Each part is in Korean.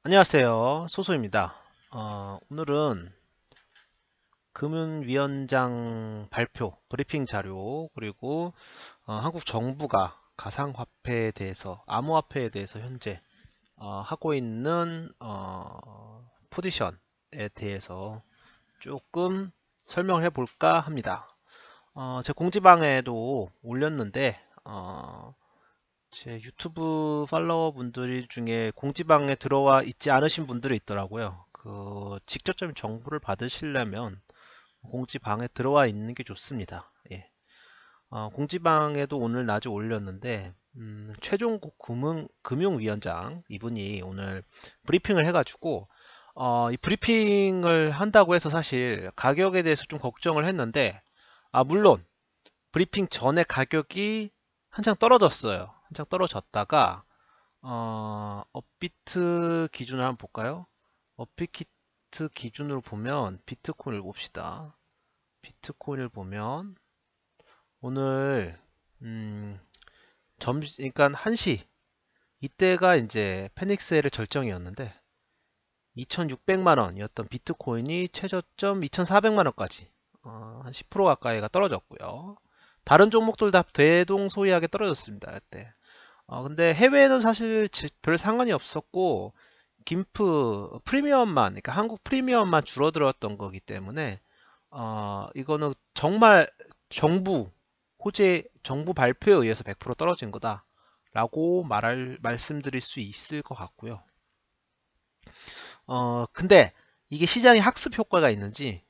안녕하세요. 소소입니다. 오늘은 금융위원장 발표, 브리핑 자료, 그리고 한국 정부가 가상화폐에 대해서, 암호화폐에 대해서 현재 하고 있는 포지션에 대해서 조금 설명을 해볼까 합니다. 제 공지방에도 올렸는데 제 유튜브 팔로워 분들 중에 공지방에 들어와 있지 않으신 분들이 있더라고요. 직접적인 정보를 받으시려면 공지방에 들어와 있는 게 좋습니다. 예. 공지방에도 오늘 낮에 올렸는데 최종국 금융위원장 이분이 오늘 브리핑을 해가지고 이 브리핑을 한다고 해서 사실 가격에 대해서 좀 걱정을 했는데 물론 브리핑 전에 가격이 한창 떨어졌어요. 한창 떨어졌다가 업비트 기준을 한번 볼까요? 업비트 기준으로 보면 비트코인을 봅시다. 비트코인을 보면 오늘 그러니까 1시 이때가 이제 페닉스엘의 절정이었는데 2,600만 원이었던 비트코인이 최저점 2,400만 원까지 한 10% 가까이가 떨어졌고요. 다른 종목들 다 대동소이하게 떨어졌습니다. 그때. 근데 해외에는 사실 별 상관이 없었고 김프 프리미엄만, 그러니까 한국 프리미엄만 줄어들었던 거기 때문에 이거는 정말 정부 발표에 의해서 100% 떨어진 거다라고 말씀드릴 수 있을 것 같고요. 근데 이게 시장에 학습 효과가 있는지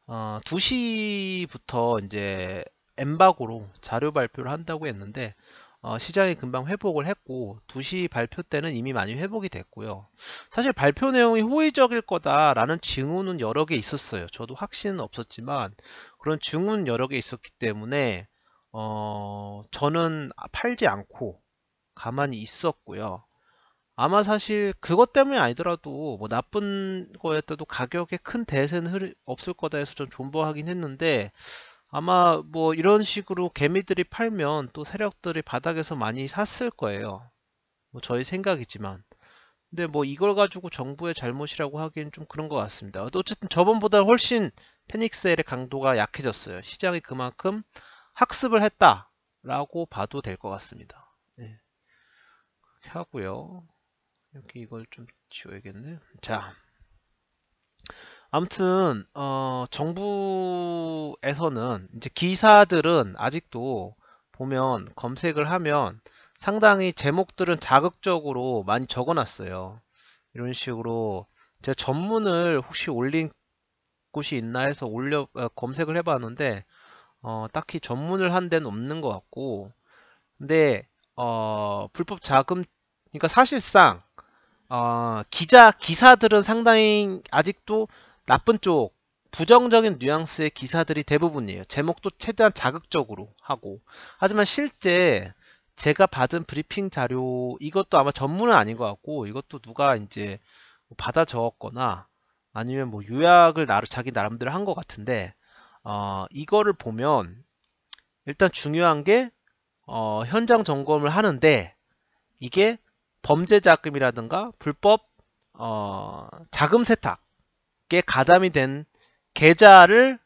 2시부터 이제 엠바고로 자료 발표를 한다고 했는데 시장이 금방 회복을 했고 2시 발표 때는 이미 많이 회복이 됐고요. 사실 발표 내용이 호의적일 거다라는 징후는 여러 개 있었어요. 저도 확신은 없었지만 그런 징후는 여러 개 있었기 때문에 저는 팔지 않고 가만히 있었고요. 아마 사실 그것 때문이 아니더라도 뭐 나쁜 거였어도 가격에 큰 대세는 없을 거다 해서 좀 존버하긴 했는데 아마 뭐 이런 식으로 개미들이 팔면 또 세력들이 바닥에서 많이 샀을 거예요. 뭐 저희 생각이지만. 근데 뭐 이걸 가지고 정부의 잘못이라고 하기엔 좀 그런 것 같습니다. 어쨌든 저번보다 훨씬 페닉스엘의 강도가 약해졌어요. 시장이 그만큼 학습을 했다라고 봐도 될 것 같습니다. 네, 그렇게 하고요. 여기 이걸 좀 지워야겠네. 자, 아무튼 정부에서는 이제 기사들은 아직도 보면 검색을 하면 상당히 제목들은 자극적으로 많이 적어놨어요. 이런 식으로 제가 전문을 혹시 올린 곳이 있나 해서 검색을 해봤는데 딱히 전문을 한 데는 없는 것 같고 근데 불법 자금 그러니까 사실상 기사들은 상당히 아직도 나쁜 쪽, 부정적인 뉘앙스의 기사들이 대부분이에요. 제목도 최대한 자극적으로 하고. 하지만 실제 제가 받은 브리핑 자료, 이것도 아마 전문은 아닌 것 같고, 이것도 누가 이제 받아 적었거나 아니면 뭐 요약을 자기 나름대로 한 것 같은데, 이거를 보면 일단 중요한 게, 현장 점검을 하는데, 이게 범죄 자금이라든가 불법 자금 세탁에 가담이 된 계좌를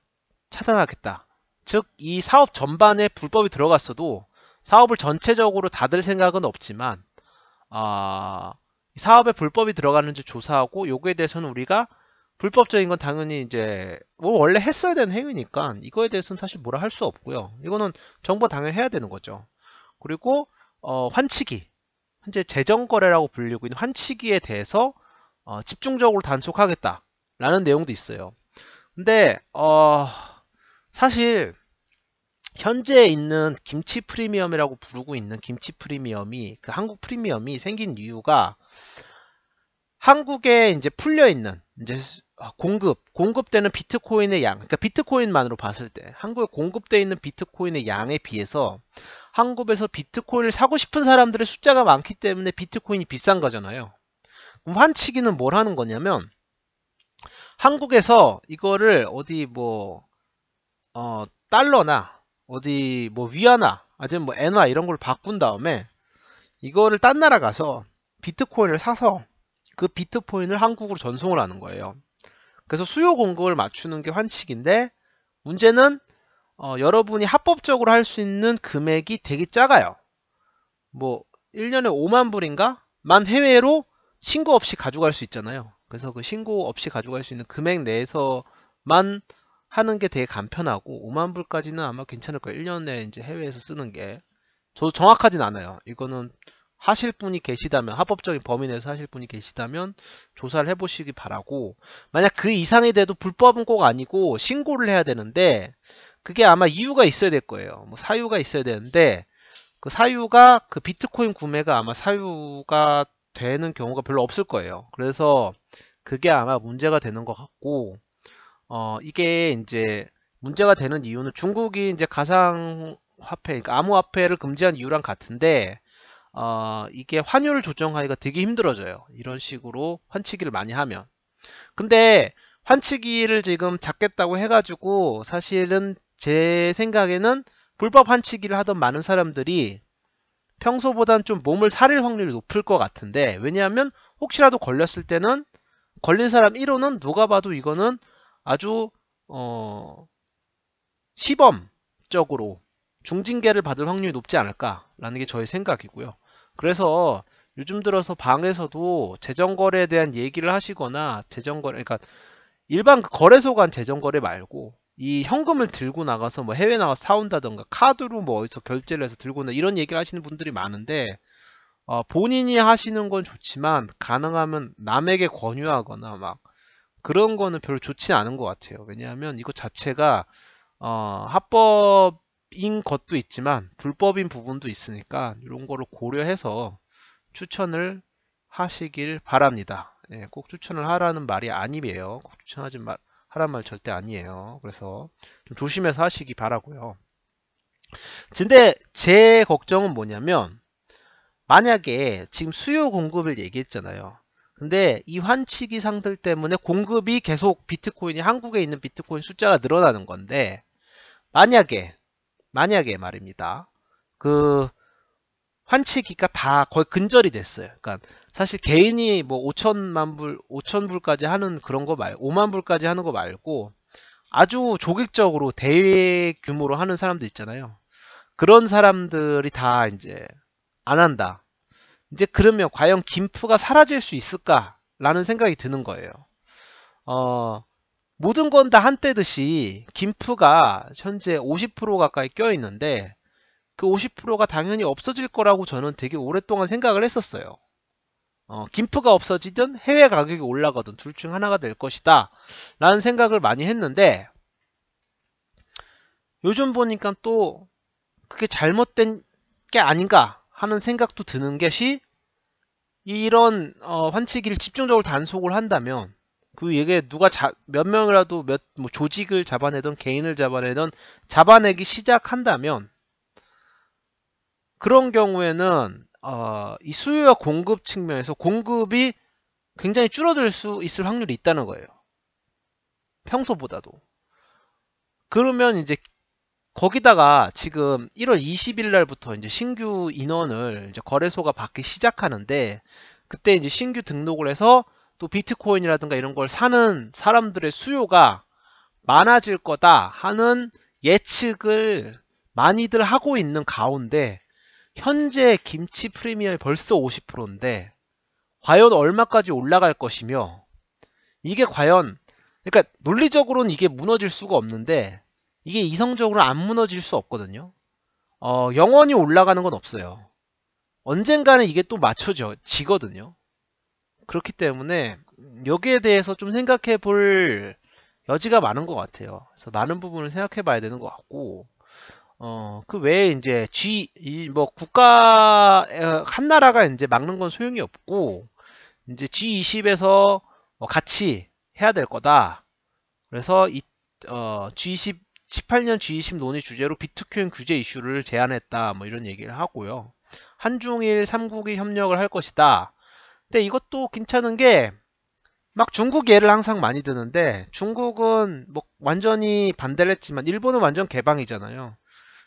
차단하겠다. 즉, 이 사업 전반에 불법이 들어갔어도 사업을 전체적으로 닫을 생각은 없지만 사업에 불법이 들어가는지 조사하고 요거에 대해서는 우리가 불법적인 건 당연히 이제 뭐 원래 했어야 되는 행위니까 이거에 대해서는 사실 뭐라 할 수 없고요. 이거는 정부가 당연히 해야 되는 거죠. 그리고 환치기 현재 재정거래라고 불리고 있는 환치기에 대해서 집중적으로 단속하겠다라는 내용도 있어요. 근데 사실 현재 있는 김치 프리미엄이라고 부르고 있는 김치 프리미엄이 그 한국 프리미엄이 생긴 이유가 한국에 이제 풀려 있는 이제 공급되는 비트코인의 양, 그러니까 비트코인만으로 봤을 때 한국에 공급되어 있는 비트코인의 양에 비해서 한국에서 비트코인을 사고 싶은 사람들의 숫자가 많기 때문에 비트코인이 비싼 거잖아요. 그럼 환치기는 뭘 하는 거냐면 한국에서 이거를 어디 뭐 달러나 어디 뭐 위안화 아니면 뭐 엔화 이런 걸 바꾼 다음에 이거를 딴 나라 가서 비트코인을 사서 그 비트코인을 한국으로 전송을 하는 거예요. 그래서 수요 공급을 맞추는 게 환칙인데 문제는 여러분이 합법적으로 할 수 있는 금액이 되게 작아요. 뭐 1년에 5만 불인가? 만 해외로 신고 없이 가져갈 수 있잖아요. 그래서 그 신고 없이 가져갈 수 있는 금액 내에서만 하는 게 되게 간편하고 5만 불까지는 아마 괜찮을 거예요. 1년 내에 이제 해외에서 쓰는 게. 저도 정확하진 않아요. 이거는 하실 분이 계시다면, 합법적인 범위 내에서 하실 분이 계시다면 조사를 해보시기 바라고, 만약 그 이상이 돼도 불법은 꼭 아니고 신고를 해야 되는데 그게 아마 이유가 있어야 될 거예요. 뭐 사유가 있어야 되는데 그 사유가 그 비트코인 구매가 아마 사유가 되는 경우가 별로 없을 거예요. 그래서 그게 아마 문제가 되는 것 같고, 이게 이제 문제가 되는 이유는 중국이 이제 가상화폐, 그러니까 암호화폐를 금지한 이유랑 같은데, 이게 환율을 조정하기가 되게 힘들어져요. 이런 식으로 환치기를 많이 하면. 근데 환치기를 지금 잡겠다고 해가지고 사실은 제 생각에는 불법 환치기를 하던 많은 사람들이 평소보단 좀 몸을 사릴 확률이 높을 것 같은데, 왜냐하면 혹시라도 걸렸을 때는 걸린 사람 1호는 누가 봐도 이거는 아주 시범적으로 중징계를 받을 확률이 높지 않을까라는 게 저의 생각이고요. 그래서 요즘 들어서 방에서도 재정거래에 대한 얘기를 하시거나, 재정거래, 그러니까 일반 그 거래소 간 재정거래 말고 이 현금을 들고 나가서 뭐 해외 나가서 사온다던가 카드로 뭐 어디서 결제를 해서 들고 나, 이런 얘기를 하시는 분들이 많은데, 본인이 하시는 건 좋지만 가능하면 남에게 권유하거나 막 그런 거는 별로 좋지 않은 것 같아요. 왜냐하면 이거 자체가 합법인 것도 있지만 불법인 부분도 있으니까 이런 거를 고려해서 추천을 하시길 바랍니다. 예, 꼭 추천을 하라는 말이 아니에요. 꼭 하란 말 절대 아니에요. 그래서 좀 조심해서 하시기 바라고요. 근데 제 걱정은 뭐냐면, 만약에 지금 수요 공급을 얘기했잖아요. 근데 이 환치기 상들 때문에 공급이 계속, 비트코인이 한국에 있는 비트코인 숫자가 늘어나는 건데, 만약에 말입니다. 그 환치기가 다 거의 근절이 됐어요. 그러니까 사실 개인이 뭐 5천만 불, 5천 불까지 하는 그런 거 말고, 5만 불까지 하는 거 말고 아주 조직적으로 대규모로 하는 사람들 있잖아요. 그런 사람들이 다 이제 안 한다. 이제 그러면 과연 김프가 사라질 수 있을까라는 생각이 드는 거예요. 모든 건 다 한때듯이 김프가 현재 50% 가까이 껴 있는데 그 50%가 당연히 없어질 거라고 저는 되게 오랫동안 생각을 했었어요. 김프가 없어지든 해외 가격이 올라가든 둘 중 하나가 될 것이다 라는 생각을 많이 했는데, 요즘 보니까 또 그게 잘못된 게 아닌가 하는 생각도 드는 것이, 이런 환치기를 집중적으로 단속을 한다면, 그 이게 누가 몇 명이라도 뭐 조직을 잡아내던 개인을 잡아내던 잡아내기 시작한다면, 그런 경우에는 이 수요와 공급 측면에서 공급이 굉장히 줄어들 수 있을 확률이 있다는 거예요. 평소보다도. 그러면 이제 거기다가 지금 1월 20일 날부터 이제 신규 인원을 이제 거래소가 받기 시작하는데, 그때 이제 신규 등록을 해서 또 비트코인이라든가 이런 걸 사는 사람들의 수요가 많아질 거다 하는 예측을 많이들 하고 있는 가운데, 현재 김치 프리미엄이 벌써 50%인데 과연 얼마까지 올라갈 것이며, 이게 과연, 그러니까 논리적으로는 이게 무너질 수가 없는데 이게 이성적으로 안 무너질 수 없거든요. 영원히 올라가는 건 없어요. 언젠가는 이게 또 맞춰지거든요. 그렇기 때문에 여기에 대해서 좀 생각해 볼 여지가 많은 것 같아요. 그래서 많은 부분을 생각해 봐야 되는 것 같고, 그 외에 이제 뭐 한 나라가 이제 막는 건 소용이 없고, 이제 G20에서 같이 해야 될 거다. 그래서 G20, 18년 G20 논의 주제로 비트코인 규제 이슈를 제안했다. 뭐 이런 얘기를 하고요. 한중일 3국이 협력을 할 것이다. 근데 이것도 괜찮은 게, 막 중국 예를 항상 많이 드는데, 중국은 뭐 완전히 반대를 했지만 일본은 완전 개방이잖아요.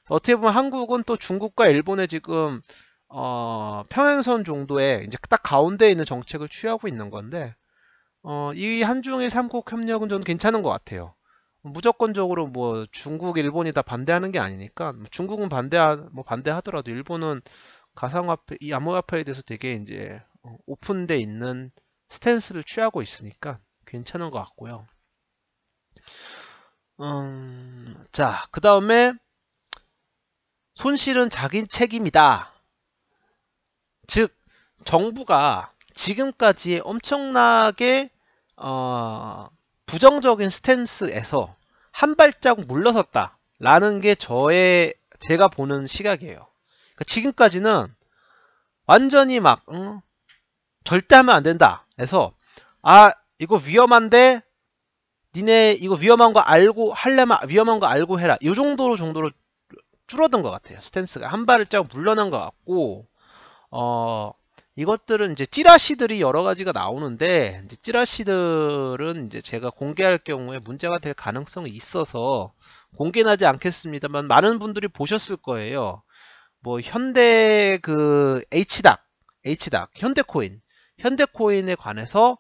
어떻게 보면 한국은 또 중국과 일본의 지금 평행선 정도의 이제 딱 가운데에 있는 정책을 취하고 있는 건데, 이 한중일 3국 협력은 저는 괜찮은 것 같아요. 무조건적으로 뭐 중국, 일본이 다 반대하는 게 아니니까, 뭐 중국은 반대하더라도 일본은 가상화폐, 이 암호화폐에 대해서 되게 이제 오픈돼 있는 스탠스를 취하고 있으니까 괜찮은 것 같고요. 자, 그 다음에 손실은 자기 책임이다. 즉, 정부가 지금까지 엄청나게 부정적인 스탠스에서 한 발자국 물러섰다라는 게 제가 보는 시각이에요. 그러니까 지금까지는 완전히 막 절대 하면 안 된다 해서 이거 위험한데 니네 이거 위험한 거 알고 하려면 위험한 거 알고 해라, 이 정도로 줄어든 것 같아요. 스탠스가 한 발자국 물러난 것 같고, 이것들은 이제 찌라시들이 여러 가지가 나오는데, 이제 찌라시들은 이제 제가 공개할 경우에 문제가 될 가능성이 있어서 공개는 하지 않겠습니다만 많은 분들이 보셨을 거예요. 뭐 현대 그 H닥, 현대코인에 관해서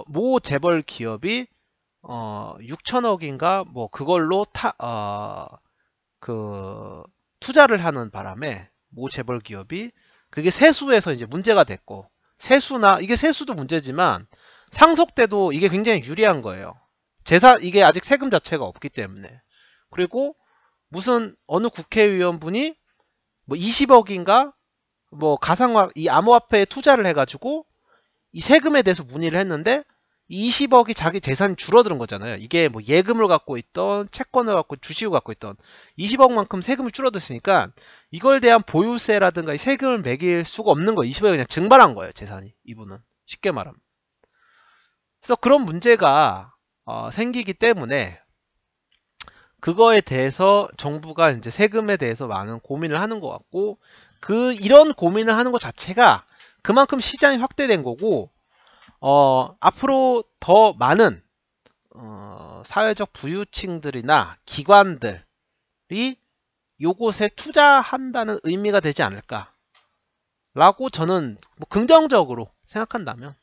모 재벌 기업이 6천억인가 뭐 그걸로 투자를 하는 바람에 모 재벌 기업이 그게 세수에서 이제 문제가 됐고, 이게 세수도 문제지만 상속 때도 이게 굉장히 유리한 거예요. 이게 아직 세금 자체가 없기 때문에. 그리고 무슨 어느 국회의원분이 뭐 20억인가 뭐 이 암호화폐에 투자를 해가지고 이 세금에 대해서 문의를 했는데 20억이 자기 재산이 줄어드는 거잖아요. 이게 뭐 예금을 갖고 있던, 채권을 갖고, 주식을 갖고 있던 20억만큼 세금이 줄어들었으니까 이걸 대한 보유세라든가 세금을 매길 수가 없는 거예요. 20억이 그냥 증발한 거예요, 재산이. 이분은 쉽게 말하면. 그래서 그런 문제가 생기기 때문에 그거에 대해서 정부가 이제 세금에 대해서 많은 고민을 하는 것 같고, 이런 고민을 하는 것 자체가 그만큼 시장이 확대된 거고, 앞으로 더 많은 사회적 부유층들이나 기관들이 요것에 투자한다는 의미가 되지 않을까 라고 저는 뭐 긍정적으로 생각한다면,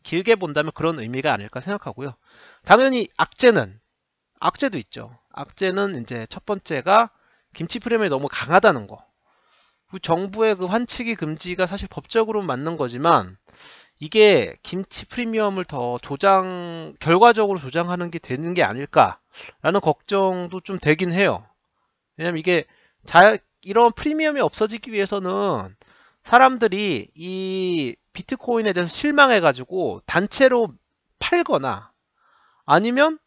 길게 본다면 그런 의미가 아닐까 생각하고요. 당연히 악재도 있죠. 악재는 이제 첫 번째가 김치 프리미엄이 너무 강하다는 거. 정부의 그 환치기 금지가 사실 법적으로 맞는 거지만 이게 김치 프리미엄을 더 결과적으로 조장하는 게 되는 게 아닐까라는 걱정도 좀 되긴 해요. 왜냐면 이게 이런 프리미엄이 없어지기 위해서는 사람들이 이 비트코인에 대해서 실망해가지고 단체로 팔거나 아니면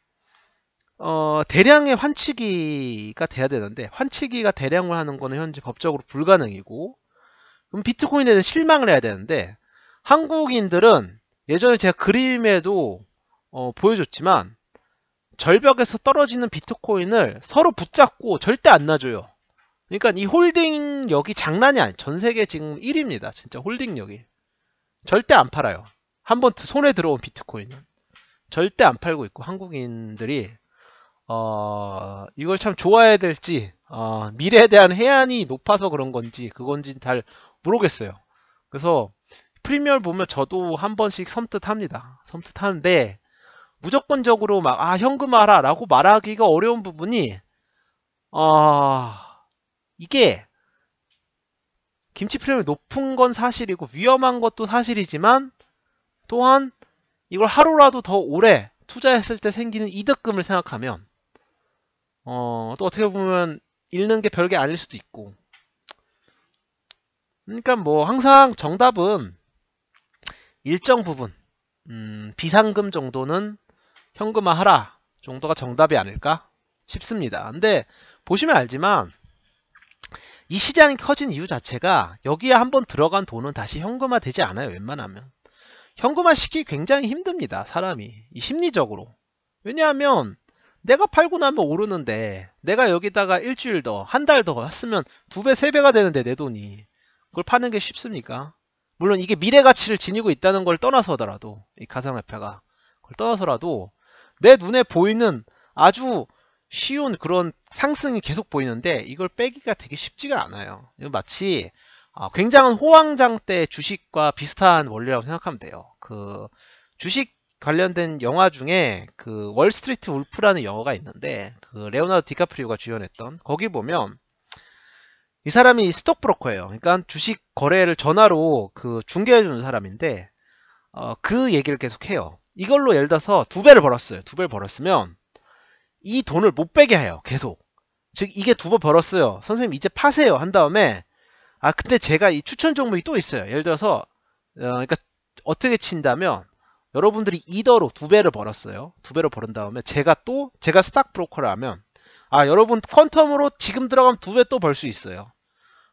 대량의 환치기가 돼야 되는데, 환치기가 대량을 하는 거는 현재 법적으로 불가능이고, 그럼 비트코인에 대해서 실망을 해야 되는데, 한국인들은 예전에 제가 그림에도 보여줬지만 절벽에서 떨어지는 비트코인을 서로 붙잡고 절대 안 놔줘요. 그러니까 이 홀딩력이 장난이 아니에요. 전 세계 지금 1위입니다. 진짜 홀딩력이. 절대 안 팔아요. 한번 손에 들어온 비트코인은 절대 안 팔고 있고, 한국인들이 이걸 참 좋아해야 될지, 미래에 대한 해안이 높아서 그런 건지 그건지 잘 모르겠어요. 그래서 프리미엄 보면 저도 한 번씩 섬뜩하는데 무조건적으로 막 현금화라 라고 말하기가 어려운 부분이, 이게 김치 프리미엄이 높은 건 사실이고 위험한 것도 사실이지만, 또한 이걸 하루라도 더 오래 투자했을 때 생기는 이득금을 생각하면 또 어떻게 보면 잃는 게 별게 아닐 수도 있고, 그러니까 뭐 항상 정답은 일정 부분 비상금 정도는 현금화하라 정도가 정답이 아닐까 싶습니다. 근데 보시면 알지만 이 시장이 커진 이유 자체가 여기에 한번 들어간 돈은 다시 현금화 되지 않아요. 웬만하면 현금화 시키기 굉장히 힘듭니다, 사람이. 심리적으로. 왜냐하면 내가 팔고 나면 오르는데, 내가 여기다가 일주일 더, 한 달 더 했으면 2배, 3배가 되는데 내 돈이. 그걸 파는 게 쉽습니까? 물론 이게 미래 가치를 지니고 있다는 걸 떠나서더라도, 이 가상화폐가 그걸 떠나서라도 내 눈에 보이는 아주 쉬운 그런 상승이 계속 보이는데 이걸 빼기가 되게 쉽지가 않아요. 이거 마치 굉장한 호황장 때 주식과 비슷한 원리라고 생각하면 돼요. 그 주식 관련된 영화 중에 그 월스트리트 울프라는 영화가 있는데 그 레오나르도 디카프리오가 주연했던 거기 보면 이 사람이 스톡 브로커예요. 그러니까 주식 거래를 전화로 그 중개해 주는 사람인데 그 얘기를 계속 해요. 이걸로 예를 들어서 두 배를 벌었어요. 두 배를 벌었으면 이 돈을 못 빼게 해요. 계속. 즉 이게 두 번 벌었어요. 선생님 이제 파세요. 한 다음에 근데 제가 이 추천 종목이 또 있어요. 예를 들어서 그러니까 어떻게 친다면 여러분들이 이더로 두 배를 벌었어요. 두 배를 벌은 다음에 제가 스탁 브로커를 하면 여러분 퀀텀으로 지금 들어가면 두 배 또 벌 수 있어요.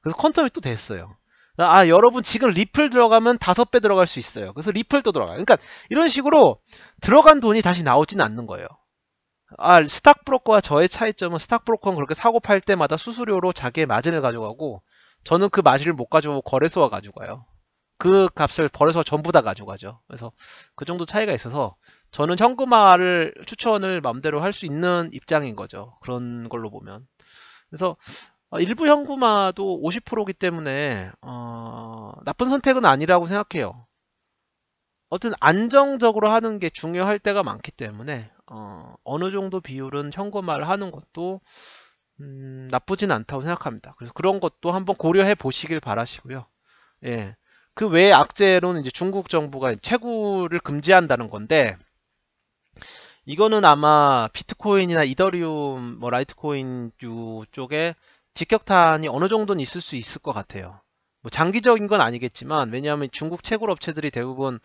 그래서 퀀텀이 또 됐어요. 여러분 지금 리플 들어가면 다섯 배 들어갈 수 있어요. 그래서 리플 또 들어가요. 그러니까 이런 식으로 들어간 돈이 다시 나오지는 않는 거예요. 스탁브로커와 저의 차이점은 스탁브로커는 그렇게 사고 팔 때마다 수수료로 자기의 마진을 가져가고 저는 그 마진을 못 가져오고 거래소가 가져가요. 그 값을 거래소가 전부 다 가져가죠. 그래서 그 정도 차이가 있어서 저는 현금화를 추천을 마음대로 할 수 있는 입장인 거죠. 그런 걸로 보면. 그래서 일부 현금화도 50%이기 때문에 나쁜 선택은 아니라고 생각해요. 어쨌든 안정적으로 하는 게 중요할 때가 많기 때문에 어느 정도 비율은 현금화를 하는 것도 나쁘진 않다고 생각합니다. 그래서 그런 것도 한번 고려해 보시길 바라시고요. 예. 그 외에 악재로는 이제 중국 정부가 채굴을 금지한다는 건데 이거는 아마 비트코인이나 이더리움, 뭐 라이트코인류 쪽에 직격탄이 어느 정도는 있을 수 있을 것 같아요. 뭐 장기적인 건 아니겠지만 왜냐하면 중국 채굴 업체들이 대부분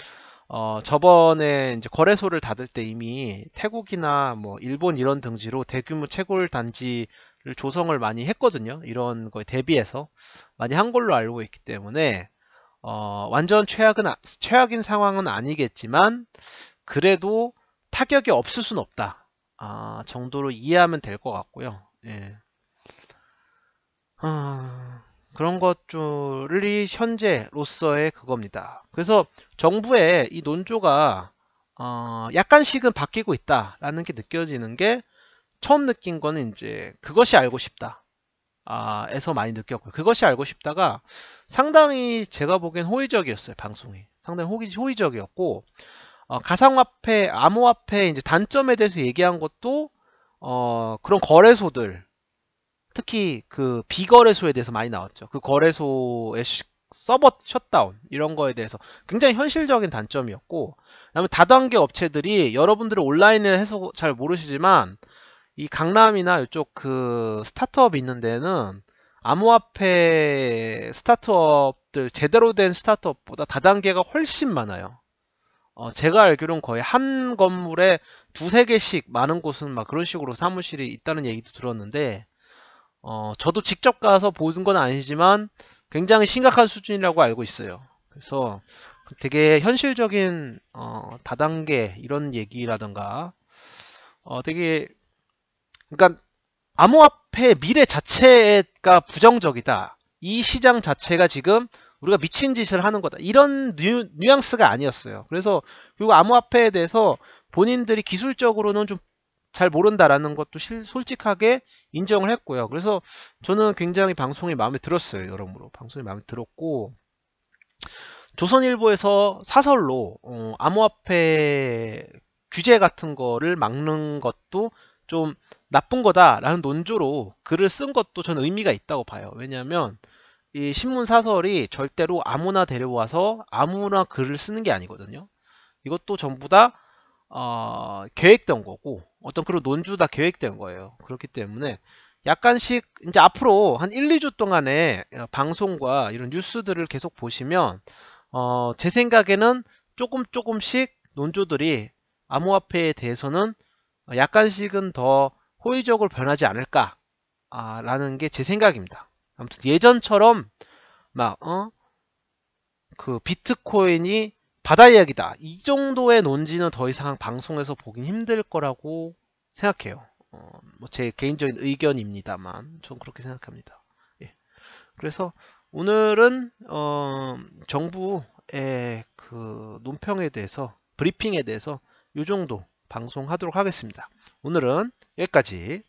저번에 이제 거래소를 닫을 때 이미 태국이나 뭐 일본 이런 등지로 대규모 채굴 단지를 조성을 많이 했거든요. 이런 거에 대비해서 많이 한 걸로 알고 있기 때문에 완전 최악인 상황은 아니겠지만 그래도 타격이 없을 순 없다. 정도로 이해하면 될 것 같고요. 예. 그런 것들이 현재로서의 그겁니다. 그래서 정부의 이 논조가 약간씩은 바뀌고 있다라는 게 느껴지는 게 처음 느낀 거는 이제 그것이 알고 싶다. 에서 많이 느꼈고요. 그것이 알고 싶다가 상당히 제가 보기엔 호의적이었어요. 방송이. 상당히 호의적이었고 가상화폐, 암호화폐 이제 단점에 대해서 얘기한 것도 그런 거래소들 특히 그 비거래소에 대해서 많이 나왔죠. 그 거래소의 서버 셧다운 이런 거에 대해서 굉장히 현실적인 단점이었고 그다음에 다단계 업체들이 여러분들이 온라인을 해서 잘 모르시지만 이 강남이나 이쪽 그 스타트업이 있는 데는 암호화폐 스타트업들 제대로 된 스타트업보다 다단계가 훨씬 많아요. 제가 알기로는 거의 한 건물에 두세 개씩 많은 곳은 막 그런 식으로 사무실이 있다는 얘기도 들었는데 저도 직접 가서 보는 건 아니지만 굉장히 심각한 수준이라고 알고 있어요. 그래서 되게 현실적인 다단계 이런 얘기라던가 되게 그러니까 암호화폐 미래 자체가 부정적이다. 이 시장 자체가 지금 우리가 미친 짓을 하는 거다. 이런 뉘앙스가 아니었어요. 그래서 그리고 암호화폐에 대해서 본인들이 기술적으로는 좀 잘 모른다라는 것도 솔직하게 인정을 했고요. 그래서 저는 굉장히 방송이 마음에 들었어요. 여러모로 방송이 마음에 들었고 조선일보에서 사설로 암호화폐 규제 같은 거를 막는 것도 좀 나쁜 거다라는 논조로 글을 쓴 것도 저는 의미가 있다고 봐요. 왜냐하면 이 신문 사설이 절대로 아무나 데려와서 아무나 글을 쓰는 게 아니거든요. 이것도 전부 다 계획된 거고 어떤 그런 논주 다 계획된 거예요. 그렇기 때문에 약간씩 이제 앞으로 한 1, 2주 동안에 방송과 이런 뉴스들을 계속 보시면 제 생각에는 조금씩 논조들이 암호화폐에 대해서는 약간씩은 더 호의적으로 변하지 않을까 라는 게 제 생각입니다. 아무튼 예전처럼 막 그 비트코인이 바다 이야기다 이 정도의 논지는 더 이상 방송에서 보긴 힘들 거라고 생각해요. 뭐 제 개인적인 의견입니다만 전 그렇게 생각합니다. 예. 그래서 오늘은 정부의 그 논평에 대해서 브리핑에 대해서 이 정도 방송하도록 하겠습니다. 오늘은 여기까지.